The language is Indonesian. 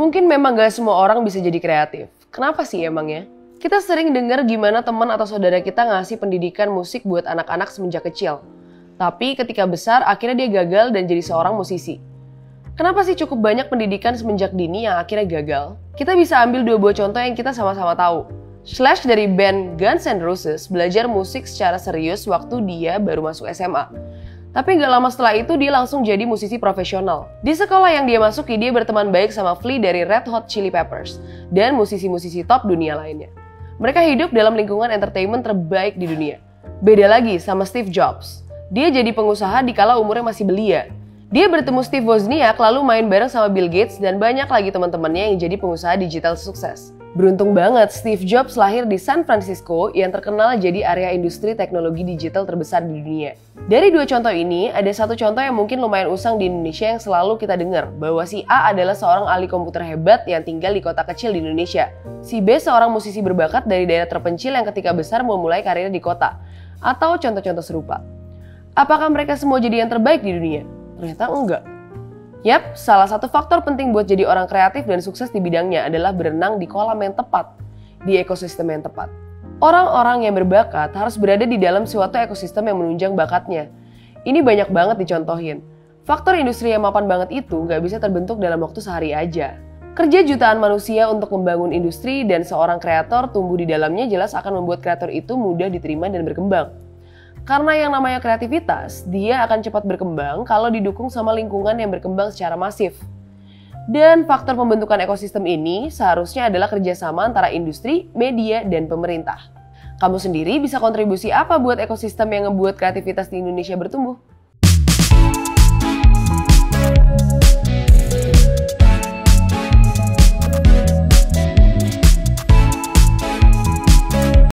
Mungkin memang gak semua orang bisa jadi kreatif. Kenapa sih emangnya? Kita sering dengar gimana teman atau saudara kita ngasih pendidikan musik buat anak-anak semenjak kecil. Tapi ketika besar, akhirnya dia gagal dan jadi seorang musisi. Kenapa sih cukup banyak pendidikan semenjak dini yang akhirnya gagal? Kita bisa ambil dua buah contoh yang kita sama-sama tahu. Slash dari band Guns N' Roses belajar musik secara serius waktu dia baru masuk SMA. Tapi gak lama setelah itu dia langsung jadi musisi profesional. Di sekolah yang dia masuki, dia berteman baik sama Flea dari Red Hot Chili Peppers dan musisi-musisi top dunia lainnya. Mereka hidup dalam lingkungan entertainment terbaik di dunia. Beda lagi sama Steve Jobs. Dia jadi pengusaha dikala umurnya masih belia. Dia bertemu Steve Wozniak lalu main bareng sama Bill Gates dan banyak lagi teman-temannya yang jadi pengusaha digital sukses. Beruntung banget Steve Jobs lahir di San Francisco yang terkenal jadi area industri teknologi digital terbesar di dunia. Dari dua contoh ini, ada satu contoh yang mungkin lumayan usang di Indonesia yang selalu kita dengar, bahwa si A adalah seorang ahli komputer hebat yang tinggal di kota kecil di Indonesia. Si B seorang musisi berbakat dari daerah terpencil yang ketika besar memulai karirnya di kota. Atau contoh-contoh serupa. Apakah mereka semua jadi yang terbaik di dunia? Ternyata enggak. Yap, salah satu faktor penting buat jadi orang kreatif dan sukses di bidangnya adalah berenang di kolam yang tepat, di ekosistem yang tepat. Orang-orang yang berbakat harus berada di dalam suatu ekosistem yang menunjang bakatnya. Ini banyak banget dicontohin. Faktor industri yang mapan banget itu gak bisa terbentuk dalam waktu sehari aja. Kerja jutaan manusia untuk membangun industri dan seorang kreator tumbuh di dalamnya jelas akan membuat kreator itu mudah diterima dan berkembang. Karena yang namanya kreativitas, dia akan cepat berkembang kalau didukung sama lingkungan yang berkembang secara masif. Dan faktor pembentukan ekosistem ini seharusnya adalah kerjasama antara industri, media, dan pemerintah. Kamu sendiri bisa kontribusi apa buat ekosistem yang ngebuat kreativitas di Indonesia bertumbuh?